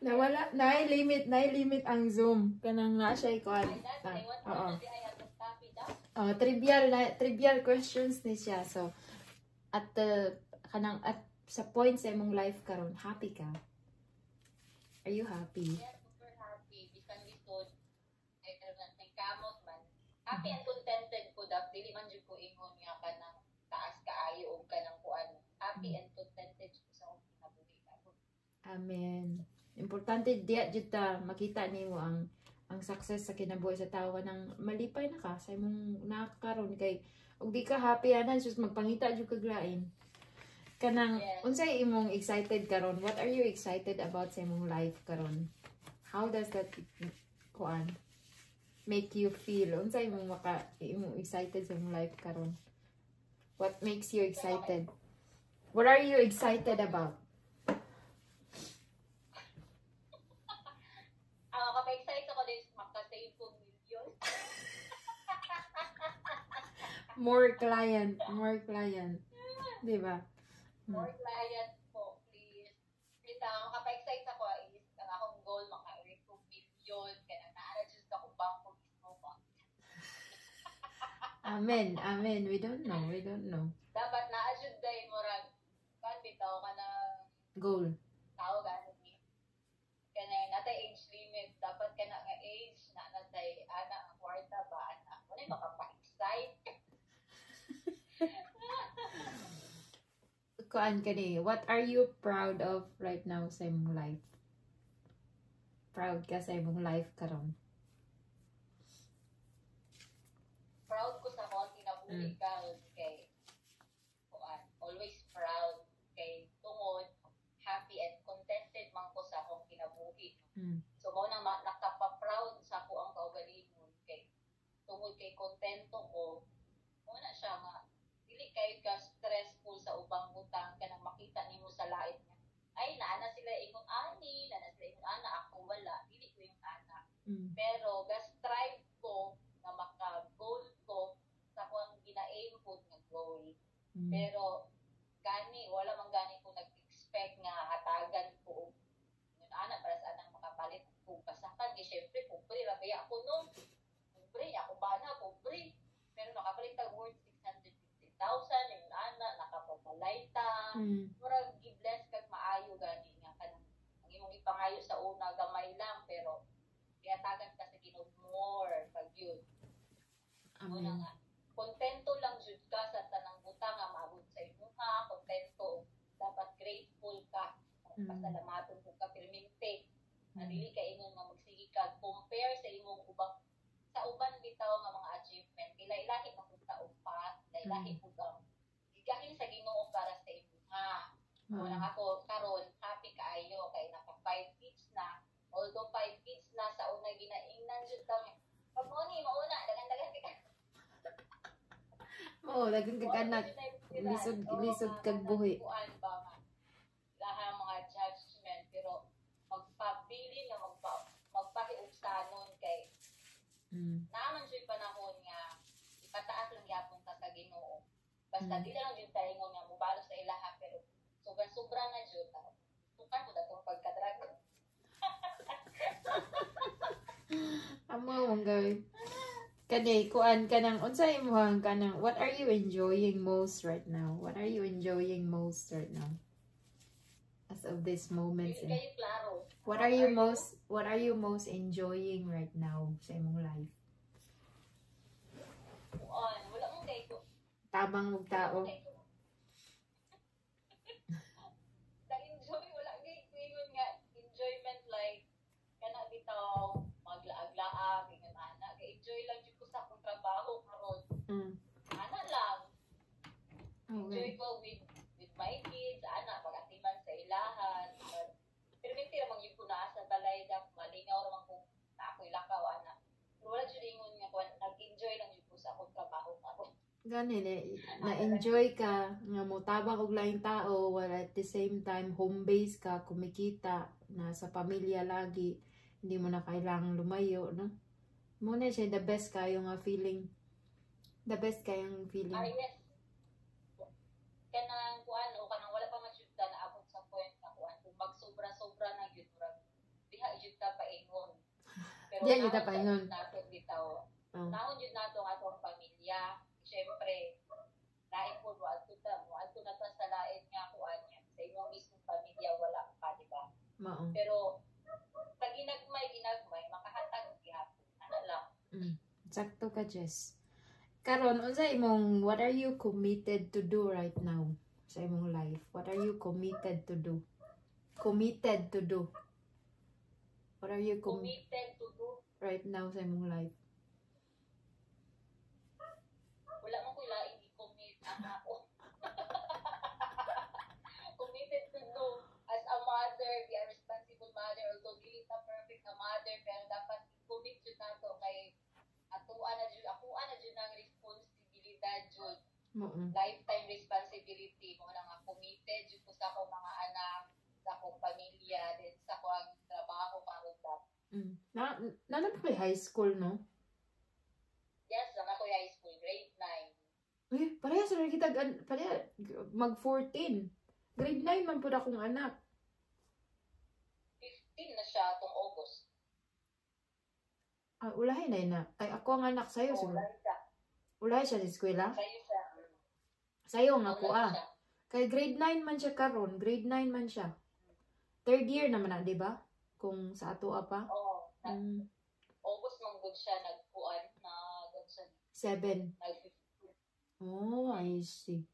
Nawala, na-limit ang Zoom. Kanang na siya ikuan. Oo. Trivial questions ni siya. So, at sa point sa imong life karon, happy ka? Are you happy? Yes, super happy. Bisan lisod, ay may kamot man. Happy and contented ko dap dili man jud ko ingon nga kanang taas kaayo og kanang kuan. Happy and contented ko sa akong kinabuhi karon. Amen. Importante diya jud ta makita nimo ang success sa kinabuhi sa tao nang malipay na ka sa imong nakakaron kay ug di ka happy anan sus magpangita jud kag lain. Kanang unsay imong excited karon? What are you excited about sa imong life karon? How does that kuan make you feel? Unsay imong imong excited sa imong life karon? What makes you excited? What are you excited about? Excited ako din maka-save kong million. More client. Di ba? More client po, please. Please, ang maka-excite ako is ang akong goal maka-earn kong million. Kaya na-adjust ako bangko mismo ba? Amen. We don't know. Dapat na-adjust dahil murag kan bitaw ka na Goal. tao gano'n. Kaya natay age limit. Dapat ka na nga age na natay ana ang kwarta ba ana. Ano yung makapa-excite? Kuan kani, what are you proud of right now sa imong life? Proud ka sa imong life karon? Proud ko sa akong kinabuhi karon kay kuan. Always proud kay tungod happy and contented man ko sa akong kinabuhi. So mo nang nakapa-proud sa ako ang kaugalingon kay tungod kay kontento ko. Mo na siya nga dili kay ka stressful sa ubang butang kanang makita nimo sa lait niya. Ay naana sila ingon ani, naana sila ingon ana ako wala, dili ko yung ana. Pero ga-strive ko na maka-goal ko sa akong gina-aim ko nga goal. Pero gani wala man gani ko nag-expect nga hatagan ko yun ana para sa anang makapalit ko pasakan kay syempre pobre ra kaya ako no. Pobre ako bana pobre. Pero nakapalit tag worth 650,000 yung ana nakapamalayta. Murag gi-bless kag maayo gani nga kanang ang imong ipangayo sa una gamay lang pero giatagan ka sa Ginoo more pag yun. Una nga kontento lang jud ka sa tanang butang nga maabot sa imuha, kontento dapat grateful ka. Pasalamaton ko ka permente. Dili ka ingon nga magsige ka compare sa imong ubang sa uban bitaw nga mga achievement ilahi man pud ta og path ilahi pud ang gigahin sa Ginoo para sa imuha. Wala ako karon happy kaayo kay naka 5 kids na although 5 kids na sa una ginaingnan jud ta pag mo ni mauna dagan-dagan ka dagan kag anak lisod kag buhi. Laha mga judgment pero magpabilin nga magpahiugsanon kay naaman jud panahon nga ipataas lang gyapon ta sa Ginoo. Basta dili lang jud tayo ingon nga mobalo sa ilaha pero sobra na jud ta. Tukan ko datong pagka-dragon. Amo mong gawin. Kani kuan kanang unsay imong kanang what are you enjoying most right now? What are you enjoying most right now? As of this moment. What are you most enjoying right now sa imong life? Wala mong kay ko. Tabang mong tao. Enjoy wala kay ingon nga enjoyment like kana bitaw maglaag-laag ingon ana kay enjoy lang jud ko sa akong trabaho karon. Ana lang. Enjoy ko with my kids ana pag-atiman sa ilahan. Pero minti ra man yung kuna sa balay dap malingaw ra man ko na ako'y lakaw ana. Pero wala jud ingon nga nag-enjoy lang jud ko sa akong trabaho karon. Gani na-enjoy ka nga motabang og laing tao while at the same time home base ka kumikita na sa pamilya lagi hindi mo na kailangang lumayo no mo na siya the best kayong feeling Yes kanang kuan o kanang wala pa man jud na abot sa point na kuan kung magsobra-sobra na gyud murag Diyan kita paingon. Nato bitaw. Oh. Naon yun nato ang atong pamilya. Siyempre, lain po mo adto na ta sa lain nga kuan yan. Sa imong mismong pamilya wala pa, di ba? Mao. Pero sa ginagmay makahatag gyapon. Ano lang. Sakto ka, Jess. Karon, unsa imong what are you committed to do right now sa imong life? What are you committed to do? Committed to do. What are you Committed to do. right now sa imong life? Wala man ko laing i-commit ang ako. Committed to do as a mother, be a responsible mother, although dili ta perfect na mother, pero dapat i-commit jud nato kay ako na jud ang responsibilidad jud. Lifetime responsibility mo na nga committed jud ko sa akong mga anak, sa akong pamilya, din sa akong trabaho karon dapat. Na pa high school, no? Yes, lang ako high school, grade 9. Eh, parehas na kita, mag-14. Grade 9 man po akong anak. 15 na siya itong August. Ulahin na. Ay, ako ang anak sa'yo. Oo, Siguro. siya. Ulahin siya sa eskwela? Sa'yo siya. Sa'yo nga po, Wala siya. Kay grade 9 man siya karon, grade 9 man siya. Third year naman na, di ba? Kung sa ato pa. Oo. August man good siya nagpuan na good siya. 7. Nag-15. Oh, I see.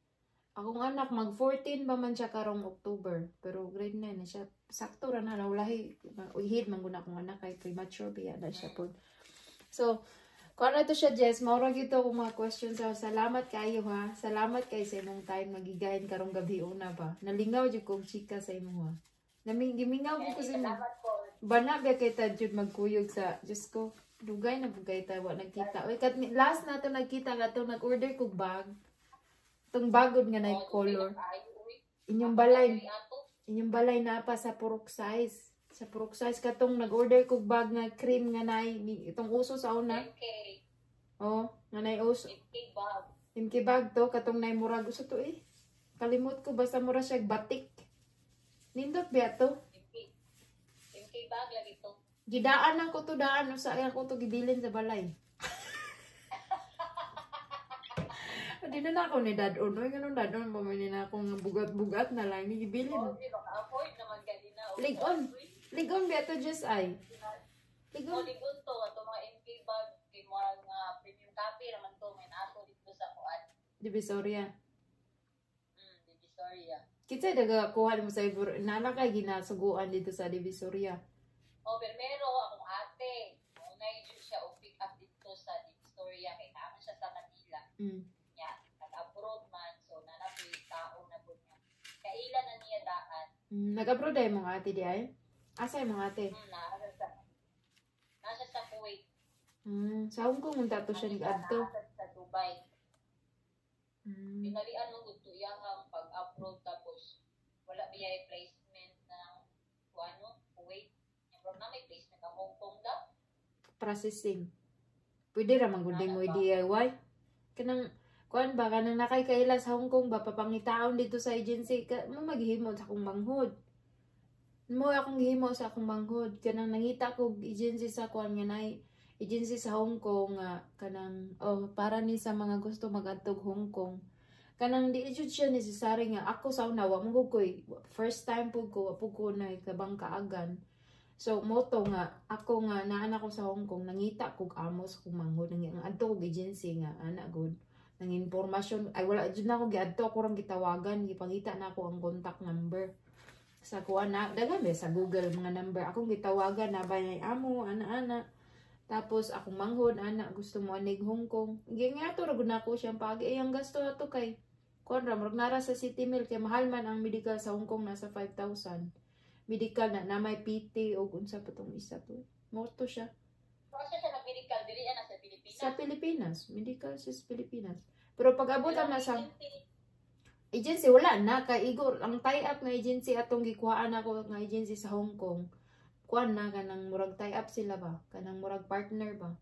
Akong anak, mag-14 ba man siya karong October. Pero grade 9 na siya. Sakto ra na, ulahi. Uhid man guna akong anak kay premature biya na siya po. So, kung ano ito siya, Jess, maurag ito kung mga questions. So, salamat kayo, ha. Salamat kayo sa imong time. Magigahin karong gabi una ba. Nalingaw dyan kong chika sa imo, ha. Gimingaw ko sa imo. Salamat po. Bana ba kay ta jud magkuyog sa Diyos ko. Dugay na bugay ta wa nagkita. Oy kat last na to nagkita nga to nag-order kog bag. Tong bagod nga na color. Inyong balay na pa sa purok size. Sa purok size katong nag-order kog bag nga cream nga nay itong uso sa una. MK. Oh, nga nay uso. MK bag. MK bag to katong nay murag uso to eh. Kalimot ko basta mura siya batik. Nindot ba to? MK bag lagi to. Gidaan ako to daan sa ako to gibilin sa balay. Di na ako ni Dad Unoy, ganun Dad Unoy, pamili na akong bugat-bugat na lang, ni gibilin. Oo, di ba? Ka-afford naman gani na. Ligon ba ito just ay? Ligon. Ligon to, ato mga MK bag, kay mga premium copy naman to, may nato dito sa kuan. Divisoria. Divisoria. Kitsa daga kuha mo sa ibor, nana kay ginasuguan dito sa Divisoria. Oh, pero akong ate, unay jud siya o pick up dito sa Divisoria, kay naman siya sa Manila. Nag-abroad man, so nanapoy tao na po niya. Kailan na niya daan? Nag-abroad ay mga ate di ay? Asa yung mga ate? Nasa sa Kuwait. Sa Hong Kong, unta to siya nag-adto. Nasa sa Dubai. Pinalian mo gusto iyang pag-upload tapos wala biya placement ng Kuwait. Yung na may placement ang Hong Kong daw. Processing. Pwede ra magunding mo DIY. Kanang kuan ba kanang nakay-kaila sa Hong Kong ba papangitaon dito sa agency mo maghimo sa akong manghod. Mo akong gihimo sa akong manghod kanang nangita ko agency sa kuan nga nay agency sa Hong Kong nga kanang para ni sa mga gusto magadtog Hong Kong. Kanang di jud siya necessary nga ako sa una wa mo koy first time pud ko na kabang kaagan. So moto nga ako nga naa ko sa Hong Kong nangita kog amos kog manghod nang adto kog agency nga ana gud nang impormasyon ay wala jud na ako giadto ako rang gitawagan gipangita na ako ang contact number sa kuan na dagan sa Google mga number akong gitawagan na bay amo ana tapos akong manghod ana gusto mo anig Hong Kong nga to ra gud nako siyang pag ang gasto ato kay kuan ra murag nara sa City Mill kay mahal man ang medical sa Hong Kong nasa 5,000 medical na may PT o unsa pa tong isa to mo to siya. Kasi siya nag-medical, dili na sa Pilipinas. Sa Pilipinas. Medical sa Pilipinas. Pero pag abot na sa agency, wala na. Kay Igor, ang tie-up nga agency atong gikuhaan ako nga agency sa Hong Kong. Kuan na, kanang murag tie-up sila ba? Kanang murag partner ba?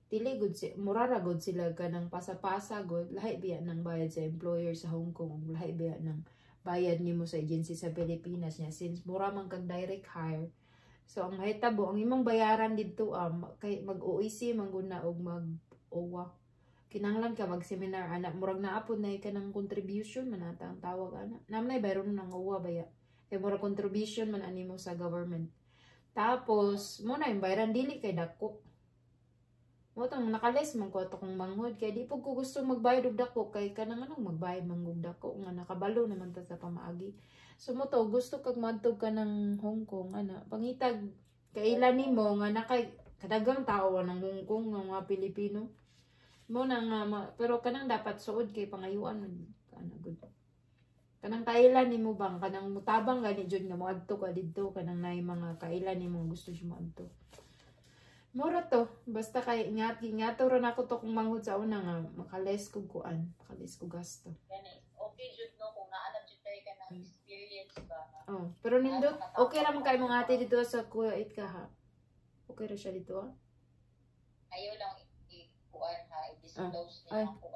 Dili good murara good sila kanang pasa-pasa good. Lahi biya ng bayad sa employer sa Hong Kong. Lahi biya ng bayad nimo sa agency sa Pilipinas niya. Since mura man kang direct hire, So ang mahitabo ang imong bayaran didto kay mag-OEC mangguna og mag-OWA. Kinahanglan ka mag-seminar ana murag naapod na ka ng contribution man ata ang tawag ana. Namay bayron nang OWA baya. Kay murag contribution man ani mo sa government. Tapos mo na yung bayaran dili kay dako. Mo tang nakales man ko kung manghod kay di pud ko gusto magbayad og dako kay kanang anong magbayad man og dako nga nakabalo naman ta sa pamaagi. So mo to gusto kag madtog ka ng Hong Kong ana pangitag kailan nimo nga nakay kadagang tao ng Hong Kong nga mga Pilipino. Mo na nga pero kanang dapat suod kay pangayuan ana good. Kanang kailan nimo bang kanang mutabang gani jud nga moadto ka didto kanang nay mga kailan nimo gusto siya moadto. Mura to, basta kay ingat ra nako to kung manghod sa una nga makales kog kuan, makales kog gasto. Gani, okay jud no kung naanap jud tayo ka ng experience ba. Oh, pero nindot, okay ra man kay mong ate dito sa Kuwait ka ha. Okay ra siya dito ha. Ayaw lang i-kuan ha, i-disclose Ay. niya ako